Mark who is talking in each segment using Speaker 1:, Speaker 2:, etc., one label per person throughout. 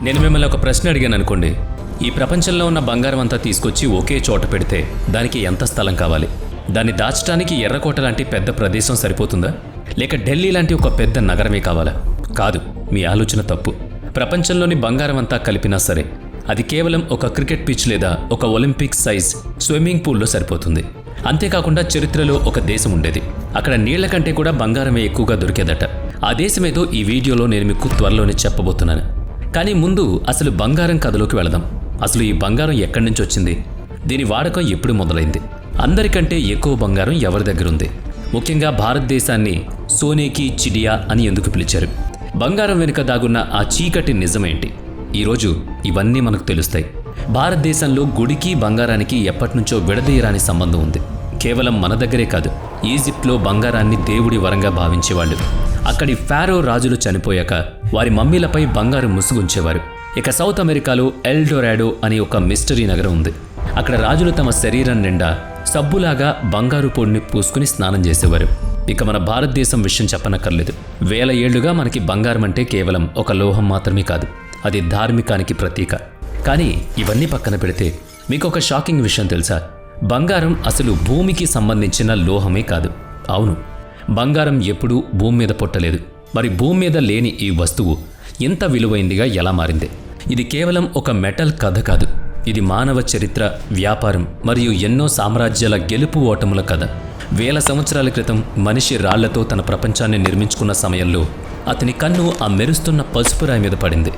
Speaker 1: నేను మిమ్మల్ని ఒక ప్రశ్న అడిగాను అనుకోండి. ఈ ప్రపంచంలో ఉన్న బంగారం అంతా తీసుకొచ్చి ఒకే చోట పెడితే దానికి ఎంత స్థలం కావాలి? దాన్ని దాచడానికి ఎర్రకోట లాంటి పెద్ద ప్రదేశం సరిపోతుందా, లేక ఢిల్లీ లాంటి ఒక పెద్ద నగరమే కావాలా? కాదు, మీ ఆలోచన తప్పు. ప్రపంచంలోని బంగారం అంతా కలిపినా సరే అది కేవలం ఒక క్రికెట్ పిచ్ లేదా ఒక ఒలింపిక్ సైజ్ స్విమ్మింగ్ పూల్లో సరిపోతుంది. అంతేకాకుండా చరిత్రలో ఒక దేశం ఉండేది, అక్కడ నీళ్ల కంటే కూడా బంగారమే ఎక్కువగా దొరికేదట. ఆ దేశమేదో ఈ వీడియోలో నేను మీకు త్వరలోనే చెప్పబోతున్నాను. కానీ ముందు అసలు బంగారం కథలోకి వెళదాం. అసలు ఈ బంగారం ఎక్కడి నుంచి వచ్చింది? దీని వాడకం ఎప్పుడు మొదలైంది? అందరికంటే ఎక్కువ బంగారం ఎవరి దగ్గర ఉంది? ముఖ్యంగా భారతదేశాన్ని సోనేకి చిడియా అని ఎందుకు పిలిచారు? బంగారం వెనుక దాగున్న ఆ చీకటి నిజమేంటి? ఈరోజు ఇవన్నీ మనకు తెలుస్తాయి. భారతదేశంలో గుడికి బంగారానికి ఎప్పటినుంచో విడదీయరాని సంబంధం ఉంది. కేవలం మన దగ్గరే కాదు, ఈజిప్ట్లో బంగారాన్ని దేవుడి వరంగా భావించేవాళ్ళు. అక్కడి ఫారో రాజులు చనిపోయాక వారి మమ్మీలపై బంగారు ముసుగుంచేవారు. ఇక సౌత్ అమెరికాలో ఎల్డోరాడో అని ఒక మిస్టరీ నగరం ఉంది. అక్కడ రాజులు తమ శరీరం నిండా సబ్బులాగా బంగారు పొడిని పూసుకుని స్నానం చేసేవారు. ఇక మన భారతదేశం విషయం చెప్పనక్కర్లేదు. వేల ఏళ్లుగా మనకి బంగారం అంటే కేవలం ఒక లోహం మాత్రమే కాదు, అది ధార్మికానికి ప్రతీక. కానీ ఇవన్నీ పక్కన పెడితే మీకు ఒక షాకింగ్ విషయం తెలుసా? బంగారం అసలు భూమికి సంబంధించిన లోహమే కాదు. అవును, బంగారం ఎప్పుడూ భూమి మీద పుట్టలేదు. మరి భూమి మీద లేని ఈ వస్తువు ఇంత విలువైందిగా ఎలా మారింది? ఇది కేవలం ఒక మెటల్ కథ కాదు, ఇది మానవ చరిత్ర, వ్యాపారం మరియు ఎన్నో సామ్రాజ్యాల గెలుపు ఓటముల కథ. వేల సంవత్సరాల క్రితం మనిషి రాళ్లతో తన ప్రపంచాన్ని నిర్మించుకున్న సమయంలో అతని కన్ను ఆ మెరుస్తున్న పసుపు రాయి మీద పడింది.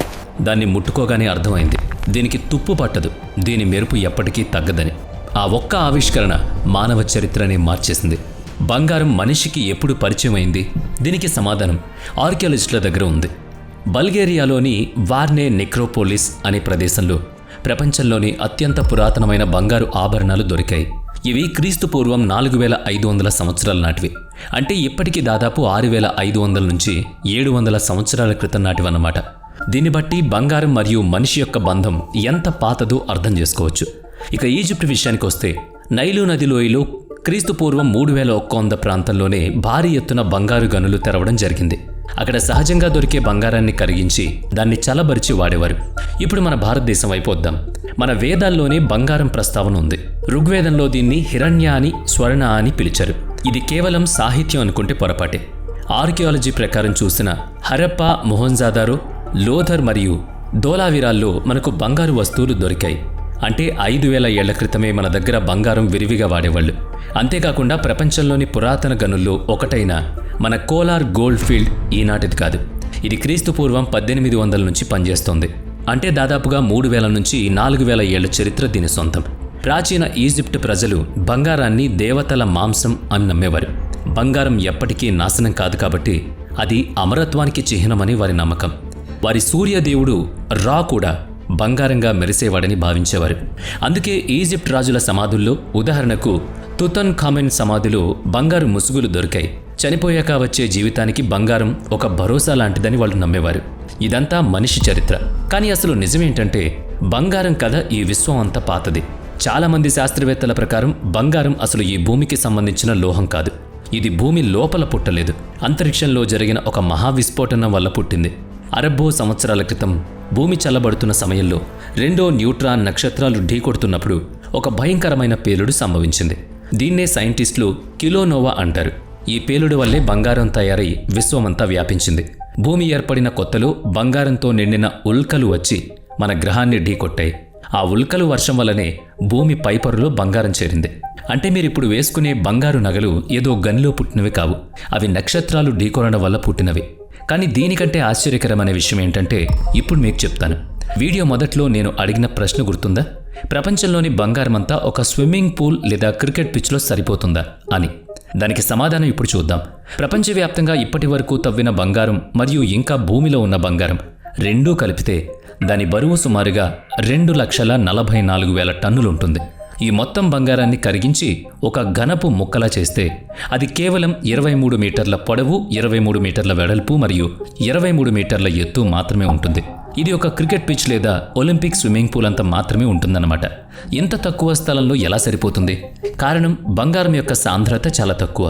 Speaker 1: దాన్ని ముట్టుకోగానే అర్థమైంది, దీనికి తుప్పు పట్టదు, దీని మెరుపు ఎప్పటికీ తగ్గదని. ఆ ఒక్క ఆవిష్కరణ మానవ చరిత్రని మార్చేసింది. బంగారం మనిషికి ఎప్పుడు పరిచయం అయింది? దీనికి సమాధానం ఆర్కియాలజిస్టుల దగ్గర ఉంది. బల్గేరియాలోని వార్నే నెక్రోపోలిస్ అనే ప్రదేశంలో ప్రపంచంలోని అత్యంత పురాతనమైన బంగారు ఆభరణాలు దొరికాయి. ఇవి క్రీస్తు పూర్వం 4500 సంవత్సరాల నాటివి. అంటే ఇప్పటికీ దాదాపు 6500 నుంచి 700 సంవత్సరాల క్రితం నాటివన్నమాట. దీన్ని బట్టి బంగారం మరియు మనిషి యొక్క బంధం ఎంత పాతదో అర్థం చేసుకోవచ్చు. ఇక ఈజిప్ట్ విషయానికి వస్తే నైలు నది లోయలో క్రీస్తు పూర్వం 3100 ప్రాంతంలోనే భారీ ఎత్తున బంగారు గనులు తెరవడం జరిగింది. అక్కడ సహజంగా దొరికే బంగారాన్ని కరిగించి దాన్ని చల్లబరిచి వాడేవారు. ఇప్పుడు మన భారతదేశం వైపు వద్దాం. మన వేదాల్లోనే బంగారం ప్రస్తావన ఉంది. ఋగ్వేదంలో దీన్ని హిరణ్య అని, స్వర్ణ అని పిలిచారు. ఇది కేవలం సాహిత్యం అనుకుంటే పొరపాటే. ఆర్కియాలజీ ప్రకారం చూసిన హరప్పా, మొహంజాదారో, లోథర్ మరియు ధోలావిరాల్లో మనకు బంగారు వస్తువులు దొరికాయి. అంటే 5000 ఏళ్ల క్రితమే మన దగ్గర బంగారం విరివిగా వాడేవాళ్ళు. అంతేకాకుండా ప్రపంచంలోని పురాతన గనుల్లో ఒకటైన మన కోలార్ గోల్డ్ ఫీల్డ్ ఈనాటిది కాదు. ఇది క్రీస్తు పూర్వం 1800 నుంచి పనిచేస్తోంది. అంటే దాదాపుగా 3000 నుంచి 4000 ఏళ్ల చరిత్ర దీని సొంతం. ప్రాచీన ఈజిప్ట్ ప్రజలు బంగారాన్ని దేవతల మాంసం అని నమ్మేవారు. బంగారం ఎప్పటికీ నాశనం కాదు కాబట్టి అది అమరత్వానికి చిహ్నమని వారి నమ్మకం. వారి సూర్యదేవుడు రా కూడా బంగారంగా మెరిసేవాడని భావించేవారు. అందుకే ఈజిప్ట్ రాజుల సమాధుల్లో, ఉదాహరణకు తుతన్ ఖామెన్ సమాధిలో బంగారు ముసుగులు దొరికాయి. చనిపోయాక వచ్చే జీవితానికి బంగారం ఒక భరోసా లాంటిదని వాళ్ళు నమ్మేవారు. ఇదంతా మనిషి చరిత్ర. కానీ అసలు నిజమేంటంటే బంగారం కథ ఈ విశ్వం అంతా పాతది. చాలామంది శాస్త్రవేత్తల ప్రకారం బంగారం అసలు ఈ భూమికి సంబంధించిన లోహం కాదు. ఇది భూమి లోపల పుట్టలేదు, అంతరిక్షంలో జరిగిన ఒక మహావిస్ఫోటనం వల్ల పుట్టింది. అరబ్బో సంవత్సరాల క్రితం భూమి చల్లబడుతున్న సమయంలో 2 న్యూట్రాన్ నక్షత్రాలు ఢీకొడుతున్నప్పుడు ఒక భయంకరమైన పేలుడు సంభవించింది. దీన్నే సైంటిస్టులు కిలోనోవా అంటారు. ఈ పేలుడు వల్లే బంగారం తయారై విశ్వమంతా వ్యాపించింది. భూమి ఏర్పడిన కొత్తలో బంగారంతో నిండిన ఉల్కలు వచ్చి మన గ్రహాన్ని ఢీకొట్టాయి. ఆ ఉల్కలు వర్షం వల్లనే భూమి పైపొరలో బంగారం చేరింది. అంటే మీరిప్పుడు వేసుకునే బంగారు నగలు ఏదో గనిలో పుట్టినవి కావు, అవి నక్షత్రాలు ఢీకొనడం వల్ల పుట్టినవి. కానీ దీనికంటే ఆశ్చర్యకరమైన విషయం ఏంటంటే ఇప్పుడు మీకు చెప్తాను. వీడియో మొదట్లో నేను అడిగిన ప్రశ్న గుర్తుందా? ప్రపంచంలోని బంగారమంతా ఒక స్విమ్మింగ్ పూల్ లేదా క్రికెట్ పిచ్లో సరిపోతుందా అని. దానికి సమాధానం ఇప్పుడు చూద్దాం. ప్రపంచవ్యాప్తంగా ఇప్పటి వరకు తవ్విన బంగారం మరియు ఇంకా భూమిలో ఉన్న బంగారం రెండూ కలిపితే దాని బరువు సుమారుగా 2,44,000 టన్నులుంటుంది. ఈ మొత్తం బంగారాన్ని కరిగించి ఒక ఘనపు ముక్కలా చేస్తే అది కేవలం 23 మీటర్ల పొడవు, 23 మీటర్ల వెడల్పు మరియు 23 మీటర్ల ఎత్తు మాత్రమే ఉంటుంది. ఇది ఒక క్రికెట్ పిచ్ లేదా ఒలింపిక్ స్విమ్మింగ్ పూల్ అంత మాత్రమే ఉంటుందన్నమాట. ఇంత తక్కువ స్థలంలో ఎలా సరిపోతుంది? కారణం బంగారం యొక్క సాంద్రత చాలా తక్కువ.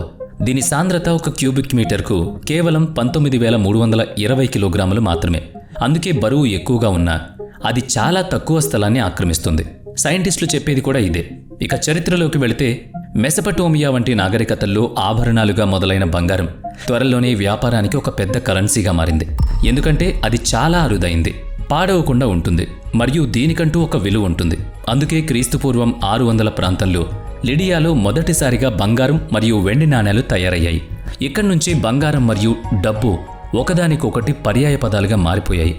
Speaker 1: దీని సాంద్రత ఒక క్యూబిక్ మీటర్కు కేవలం 19,320 కిలోగ్రాములు మాత్రమే. అందుకే బరువు ఎక్కువగా ఉన్నా అది చాలా తక్కువ స్థలాన్ని ఆక్రమిస్తుంది. సైంటిస్టులు చెప్పేది కూడా ఇదే. ఇక చరిత్రలోకి వెళితే మెసపటోమియా వంటి నాగరికతల్లో ఆభరణాలుగా మొదలైన బంగారం త్వరలోనే వ్యాపారానికి ఒక పెద్ద కరెన్సీగా మారింది. ఎందుకంటే అది చాలా అరుదైంది, పాడవకుండా ఉంటుంది, మరియు దీనికంటూ ఒక విలువ ఉంటుంది. అందుకే క్రీస్తుపూర్వం 600 ప్రాంతంలో లిడియాలో మొదటిసారిగా బంగారం మరియు వెండి నాణేలు తయారయ్యాయి. ఇక్కడి నుంచి బంగారం మరియు డబ్బు ఒకదానికొకటి పర్యాయ పదాలుగా మారిపోయాయి.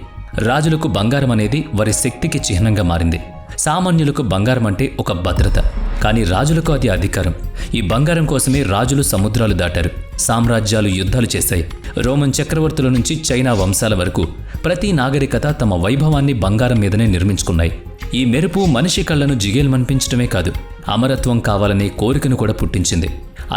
Speaker 1: రాజులకు బంగారం అనేది వారి శక్తికి చిహ్నంగా మారింది. సామాన్యులకు బంగారం అంటే ఒక భద్రత, కానీ రాజులకు అది అధికారం. ఈ బంగారం కోసమే రాజులు సముద్రాలు దాటారు, సామ్రాజ్యాలు యుద్ధాలు చేశాయి. రోమన్ చక్రవర్తుల నుంచి చైనా వంశాల వరకు ప్రతి నాగరికత తమ వైభవాన్ని బంగారం మీదనే నిర్మించుకున్నాయి. ఈ మెరుపు మనిషి కళ్లను జిగేల్మనిపించడమే కాదు, అమరత్వం కావాలనే కోరికను కూడా పుట్టించింది.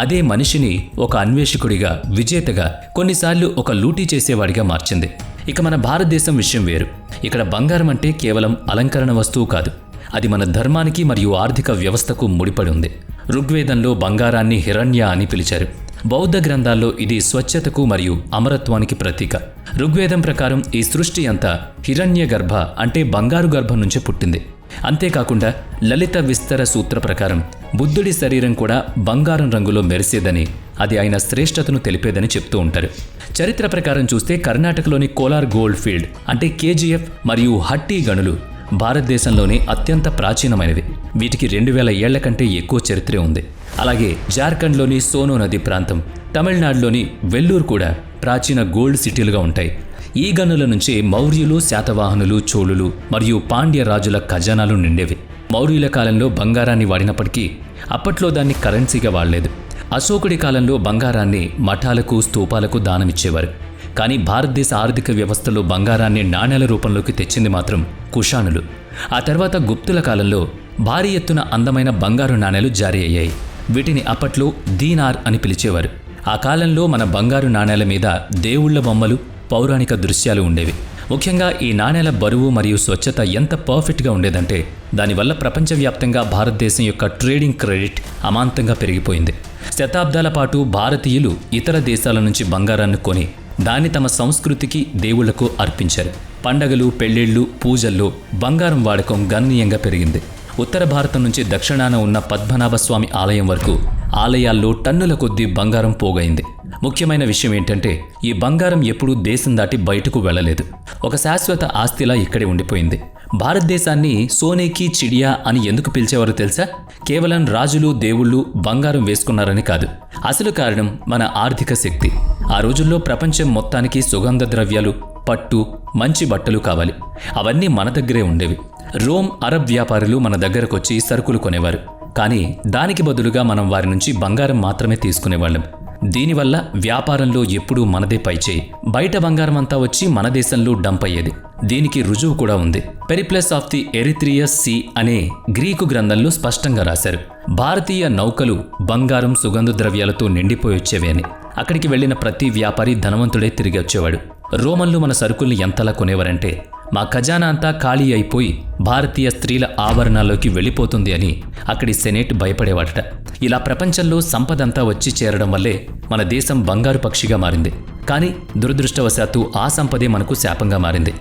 Speaker 1: అదే మనిషిని ఒక అన్వేషకుడిగా, విజేతగా, కొన్నిసార్లు ఒక లూటీ చేసేవాడిగా మార్చింది. ఇక మన భారతదేశం విషయం వేరు. ఇక్కడ బంగారం అంటే కేవలం అలంకరణ వస్తువు కాదు, అది మన ధర్మానికి మరియు ఆర్థిక వ్యవస్థకు ముడిపడి ఉంది. ఋగ్వేదంలో బంగారాన్ని హిరణ్య అని పిలిచారు. బౌద్ధ గ్రంథాల్లో ఇది స్వచ్ఛతకు మరియు అమరత్వానికి ప్రతీక. ఋగ్వేదం ప్రకారం ఈ సృష్టి అంతా హిరణ్య గర్భ అంటే బంగారు గర్భం నుంచే పుట్టింది. అంతేకాకుండా లలిత విస్తర సూత్ర ప్రకారం బుద్ధుడి శరీరం కూడా బంగారం రంగులో మెరిసేదని, అది ఆయన శ్రేష్టతను తెలిపేదని చెప్తూ ఉంటారు. చరిత్ర ప్రకారం చూస్తే కర్ణాటకలోని కోలార్ గోల్డ్ ఫీల్డ్ అంటే KGF మరియు హట్టి గనులు భారతదేశంలోనే అత్యంత ప్రాచీనమైనవి. వీటికి 2000 ఏళ్ల కంటే ఎక్కువ చరిత్రే ఉంది. అలాగే జార్ఖండ్లోని సోనో నది ప్రాంతం, తమిళనాడులోని వెల్లూరు కూడా ప్రాచీన గోల్డ్ సిటీలుగా ఉంటాయి. ఈ గనుల నుంచే మౌర్యులు, శాతవాహనులు, చోళులు మరియు పాండ్య రాజుల ఖజానాలు నిండేవి. మౌర్యుల కాలంలో బంగారాన్ని వాడినప్పటికీ అప్పట్లో దాన్ని కరెన్సీగా వాడలేదు. అశోకుడి కాలంలో బంగారాన్ని మఠాలకు, స్తూపాలకు దానమిచ్చేవారు. కానీ భారతదేశ ఆర్థిక వ్యవస్థలో బంగారాన్ని నాణేల రూపంలోకి తెచ్చింది మాత్రం కుషానులు. ఆ తర్వాత గుప్తుల కాలంలో భారీ ఎత్తున అందమైన బంగారు నాణేలు జారీ అయ్యాయి. వీటిని అప్పట్లో దీనార్ అని పిలిచేవారు. ఆ కాలంలో మన బంగారు నాణేల మీద దేవుళ్ల బొమ్మలు, పౌరాణిక దృశ్యాలు ఉండేవి. ముఖ్యంగా ఈ నాణేల బరువు మరియు స్వచ్ఛత ఎంత పర్ఫెక్ట్గా ఉండేదంటే దానివల్ల ప్రపంచవ్యాప్తంగా భారతదేశం యొక్క ట్రేడింగ్ క్రెడిట్ అమాంతంగా పెరిగిపోయింది. శతాబ్దాల పాటు భారతీయులు ఇతర దేశాల నుంచి బంగారాన్ని కొని దాన్ని తమ సంస్కృతికి, దేవుళ్లకు అర్పించారు. పండగలు, పెళ్లిళ్లు, పూజల్లో బంగారం వాడకం గణనీయంగా పెరిగింది. ఉత్తర భారతం నుంచి దక్షిణాన ఉన్న పద్మనాభస్వామి ఆలయం వరకు ఆలయాల్లో టన్నుల కొద్దీ బంగారం పోగైంది. ముఖ్యమైన విషయం ఏంటంటే ఈ బంగారం ఎప్పుడూ దేశం దాటి బయటకు వెళ్లలేదు. ఒక శాశ్వత ఆస్తిలా ఇక్కడే ఉండిపోయింది. భారతదేశాన్ని సోనేకి చిడియా అని ఎందుకు పిలిచేవారో తెలుసా? కేవలం రాజులు, దేవుళ్ళు బంగారం వేసుకున్నారని కాదు. అసలు కారణం మన ఆర్థిక శక్తి. ఆ రోజుల్లో ప్రపంచం మొత్తానికి సుగంధ ద్రవ్యాలు, పట్టు, మంచి బట్టలు కావాలి. అవన్నీ మన దగ్గరే ఉండేవి. రోమ్, అరబ్ వ్యాపారులు మన దగ్గరకొచ్చి సరుకులు కొనేవారు. కానీ దానికి బదులుగా మనం వారి నుంచి బంగారం మాత్రమే తీసుకునేవాళ్ళం. దీనివల్ల వ్యాపారంలో ఎప్పుడూ మనదే పైచేయి. బయట బంగారం అంతా వచ్చి మన దేశంలో డంప్ అయ్యేది. దీనికి రుజువు కూడా ఉంది. పెరిప్లస్ ఆఫ్ ది ఎరిత్రియస్ సీ అనే గ్రీకు గ్రంథంలో స్పష్టంగా రాశారు. భారతీయ నౌకలు బంగారం, సుగంధ ద్రవ్యాలతో నిండిపోయి వచ్చేవి అని. అక్కడికి వెళ్లిన ప్రతి వ్యాపారి ధనవంతుడే తిరిగి వచ్చేవాడు. రోమన్లు మన సరుకుల్ని ఎంతలా కొనేవారంటే మా ఖజానా అంతా ఖాళీ అయిపోయి భారతీయ స్త్రీల ఆభరణాల్లోకి వెళ్ళిపోతుంది అని అక్కడి సెనేట్ భయపడేవాడట. ఇలా ప్రపంచంలో సంపదంతా వచ్చి చేరడం వల్లే మన దేశం బంగారు పక్షిగా మారింది. కానీ దురదృష్టవశాత్తు ఆ సంపదే మనకు శాపంగా మారింది.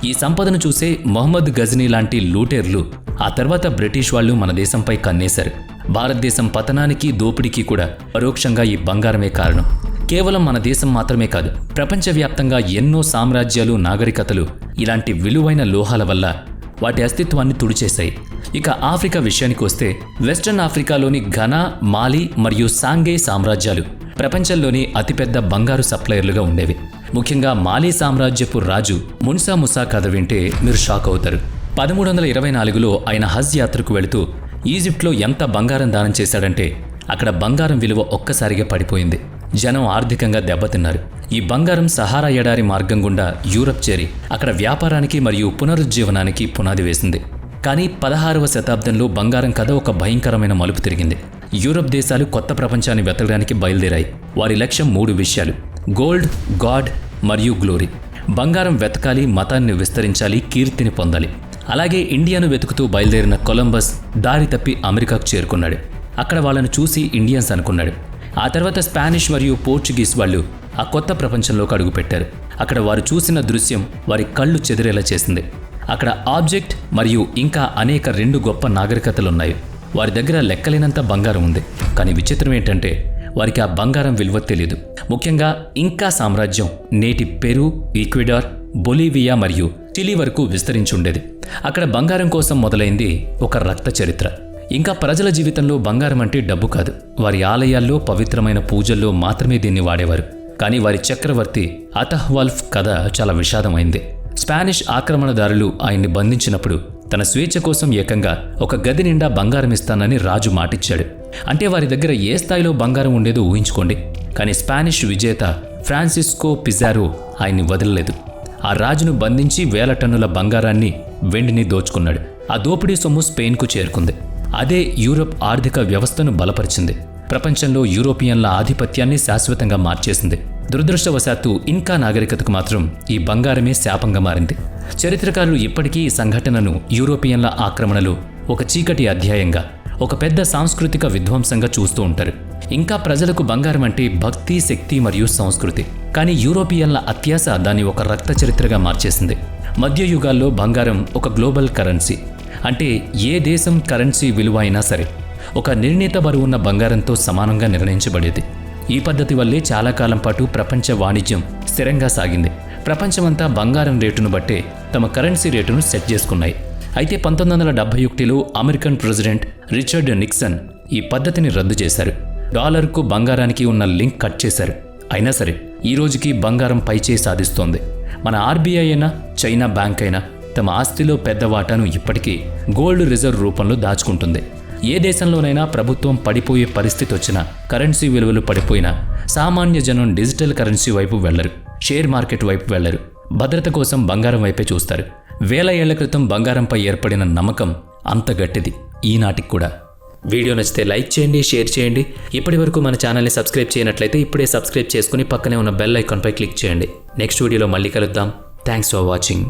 Speaker 1: ఈ సంపదను చూసే మొహమ్మద్ గజనీ లాంటి లూటేర్లు, ఆ తర్వాత బ్రిటిష్ వాళ్ళు మన దేశంపై కన్నేశారు. భారతదేశం పతనానికి, దోపిడీకి కూడా పరోక్షంగా ఈ బంగారమే కారణం. కేవలం మన దేశం మాత్రమే కాదు, ప్రపంచవ్యాప్తంగా ఎన్నో సామ్రాజ్యాలు, నాగరికతలు ఇలాంటి విలువైన లోహాల వల్ల వాటి అస్తిత్వాన్ని తుడిచేశాయి. ఇక ఆఫ్రికా విషయానికి వస్తే వెస్టర్న్ ఆఫ్రికాలోని ఘనా, మాలి మరియు సాంగే సామ్రాజ్యాలు ప్రపంచంలోని అతిపెద్ద బంగారు సప్లయర్లుగా ఉండేవి. ముఖ్యంగా మాలి సామ్రాజ్యపు రాజు మున్సా ముసా కథ వింటే మీరు షాక్ అవుతారు. 1324లో ఆయన హజ్ యాత్రకు వెళుతూ ఈజిప్ట్లో ఎంత బంగారం దానం చేశాడంటే అక్కడ బంగారం విలువ ఒక్కసారిగా పడిపోయింది. జనం ఆర్థికంగా దెబ్బతిన్నారు. ఈ బంగారం సహారా ఎడారి మార్గం గుండా యూరప్ చేరి అక్కడ వ్యాపారానికి మరియు పునరుజ్జీవనానికి పునాది వేసింది. కానీ 16వ శతాబ్దంలో బంగారం కథ ఒక భయంకరమైన మలుపు తిరిగింది. యూరప్ దేశాలు కొత్త ప్రపంచాన్ని వెతకడానికి బయలుదేరాయి. వారి లక్ష్యం 3 విషయాలు: గోల్డ్, గాడ్ మరియు గ్లోరీ. బంగారం వెతకాలి, మతాన్ని విస్తరించాలి, కీర్తిని పొందాలి. అలాగే ఇండియాను వెతుకుతూ బయలుదేరిన కొలంబస్ దారి తప్పి అమెరికాకు చేరుకున్నాడు. అక్కడ వాళ్ళను చూసి ఇండియన్స్ అనుకున్నాడు. ఆ తర్వాత స్పానిష్ మరియు పోర్చుగీస్ వాళ్ళు ఆ కొత్త ప్రపంచంలోకి అడుగుపెట్టారు. అక్కడ వారు చూసిన దృశ్యం వారి కళ్ళు చెదిరేలా చేసింది. అక్కడ ఆబ్జెక్ట్ మరియు ఇంకా అనేక 2 గొప్ప నాగరికతలున్నాయి. వారి దగ్గర లెక్కలేనంత బంగారం ఉంది. కానీ విచిత్రం ఏంటంటే వారికి ఆ బంగారం విలువ తెలియదు. ముఖ్యంగా ఇంకా సామ్రాజ్యం నేటి పెరు, ఈక్వెడార్, బొలీవియా మరియు చిలీ వరకు విస్తరించి ఉండేది. అక్కడ బంగారం కోసం మొదలైంది ఒక రక్త చరిత్ర. ఇంకా ప్రజల జీవితంలో బంగారం అంటే డబ్బు కాదు. వారి ఆలయాల్లో పవిత్రమైన పూజల్లో మాత్రమే దీన్ని వాడేవారు. కానీ వారి చక్రవర్తి అతహ్వల్ఫ్ కథ చాలా విషాదమైంది. స్పానిష్ ఆక్రమణదారులు ఆయన్ని బంధించినప్పుడు తన స్వేచ్ఛ కోసం ఏకంగా ఒక గది నిండా బంగారం ఇస్తానని రాజు మాటిచ్చాడు. అంటే వారి దగ్గర ఏ స్థాయిలో బంగారం ఉండేదో ఊహించుకోండి. కానీ స్పానిష్ విజేత ఫ్రాన్సిస్కో పిజారో ఆయన్ని వదలలేదు. ఆ రాజును బంధించి 1000 టన్నుల బంగారాన్ని, వెండిని దోచుకున్నాడు. ఆ దోపిడీ సొమ్ము స్పెయిన్కు చేరుకుంది. అదే యూరప్ ఆర్థిక వ్యవస్థను బలపరిచింది. ప్రపంచంలో యూరోపియన్ల ఆధిపత్యాన్ని శాశ్వతంగా మార్చేసింది. దురదృష్టవశాత్తు ఇన్కా నాగరికతకు మాత్రం ఈ బంగారమే శాపంగా మారింది. చరిత్రకారులు ఇప్పటికీ ఈ సంఘటనను యూరోపియన్ల ఆక్రమణలో ఒక చీకటి అధ్యాయంగా, ఒక పెద్ద సాంస్కృతిక విధ్వంసంగా చూస్తూ ఉంటారు. ఇంకా ప్రజలకు బంగారం అంటే భక్తి, శక్తి మరియు సంస్కృతి. కానీ యూరోపియన్ల అత్యాశ దాన్ని ఒక రక్త చరిత్రగా మార్చేసింది. మధ్యయుగాల్లో బంగారం ఒక గ్లోబల్ కరెన్సీ. అంటే ఏ దేశం కరెన్సీ విలువ అయినా సరే ఒక నిర్ణీత బరువున్న బంగారంతో సమానంగా నిర్ణయించబడేది. ఈ పద్ధతి వల్లే చాలా కాలం పాటు ప్రపంచ వాణిజ్యం స్థిరంగా సాగింది. ప్రపంచమంతా బంగారం రేటును బట్టే తమ కరెన్సీ రేటును సెట్ చేసుకున్నాయి. అయితే 1971లో అమెరికన్ ప్రెసిడెంట్ రిచర్డ్ నిక్సన్ ఈ పద్ధతిని రద్దు చేశారు. డాలర్కు బంగారానికి ఉన్న లింక్ కట్ చేశారు. అయినా సరే ఈ రోజుకి బంగారం పైచేయి సాధిస్తోంది. మన ఆర్బీఐ అయినా, చైనా బ్యాంక్ అయినా తమ ఆస్తిలో పెద్ద వాటాను ఇప్పటికీ గోల్డ్ రిజర్వ్ రూపంలో దాచుకుంటుంది. ఏ దేశంలోనైనా ప్రభుత్వం పడిపోయే పరిస్థితి వచ్చినా, కరెన్సీ విలువలు పడిపోయినా సామాన్య జనం డిజిటల్ కరెన్సీ వైపు వెళ్లరు, షేర్ మార్కెట్ వైపు వెళ్లరు. భద్రత కోసం బంగారం వైపే చూస్తారు. 1000 ఏళ్ల క్రితం బంగారంపై ఏర్పడిన నమ్మకం అంత గట్టిది ఈనాటికి కూడా. వీడియో నచ్చితే లైక్ చేయండి, షేర్ చేయండి. ఇప్పటి వరకు మన ఛానల్ని సబ్స్క్రైబ్ చేయనట్లయితే ఇప్పుడే సబ్స్క్రైబ్ చేసుకుని పక్కనే ఉన్న బెల్ ఐకాన్పై క్లిక్ చేయండి. నెక్స్ట్ వీడియోలో మళ్ళీ కలుద్దాం. Thanks for watching.